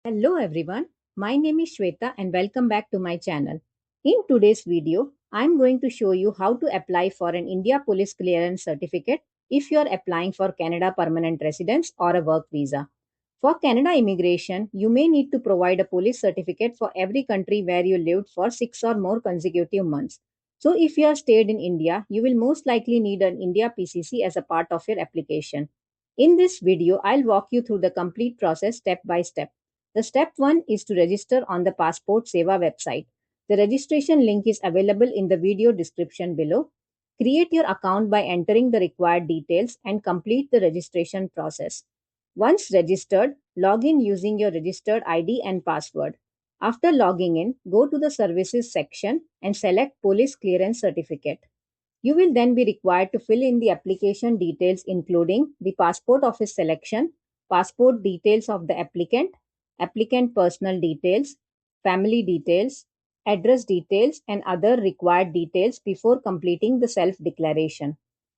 Hello everyone, my name is Shweta and welcome back to my channel. In today's video, I am going to show you how to apply for an India Police Clearance Certificate if you are applying for Canada Permanent Residence or a work visa. For Canada immigration, you may need to provide a police certificate for every country where you lived for 6 or more consecutive months. So if you have stayed in India, you will most likely need an India PCC as a part of your application. In this video, I'll walk you through the complete process step by step. The step 1 is to register on the Passport Seva website. The registration link is available in the video description below. Create your account by entering the required details and complete the registration process. Once registered, log in using your registered ID and password. After logging in, go to the Services section and select Police Clearance Certificate. You will then be required to fill in the application details including the passport office selection, passport details of the applicant, applicant personal details, family details, address details, and other required details before completing the self-declaration.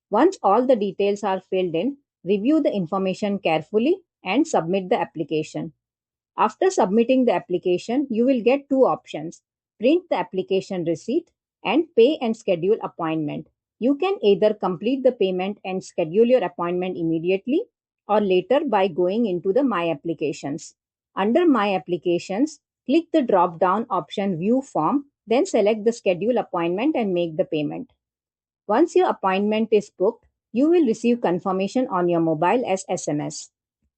Once all the details are filled in, review the information carefully and submit the application. After submitting the application, you will get two options: print the application receipt and pay and schedule appointment. You can either complete the payment and schedule your appointment immediately or later by going into the My Applications. Under My Applications, click the drop-down option View Form, then select the Schedule Appointment and make the payment. Once your appointment is booked, you will receive confirmation on your mobile as SMS.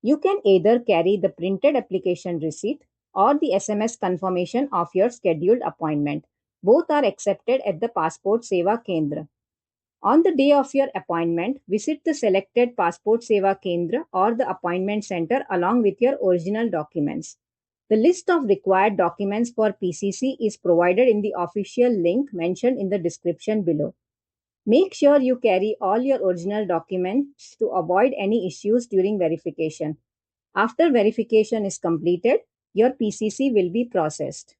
You can either carry the printed application receipt or the SMS confirmation of your scheduled appointment. Both are accepted at the Passport Seva Kendra. On the day of your appointment, visit the selected Passport Seva Kendra or the appointment center along with your original documents. The list of required documents for PCC is provided in the official link mentioned in the description below. Make sure you carry all your original documents to avoid any issues during verification. After verification is completed, your PCC will be processed.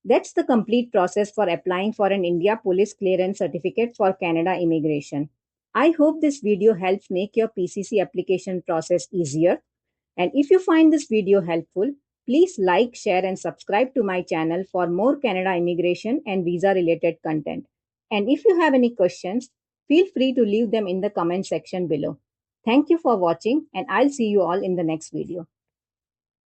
That's the complete process for applying for an India Police Clearance Certificate for Canada immigration. I hope this video helps make your PCC application process easier. And if you find this video helpful, please like, share and subscribe to my channel for more Canada immigration and visa related content. And if you have any questions, feel free to leave them in the comment section below. Thank you for watching and I'll see you all in the next video.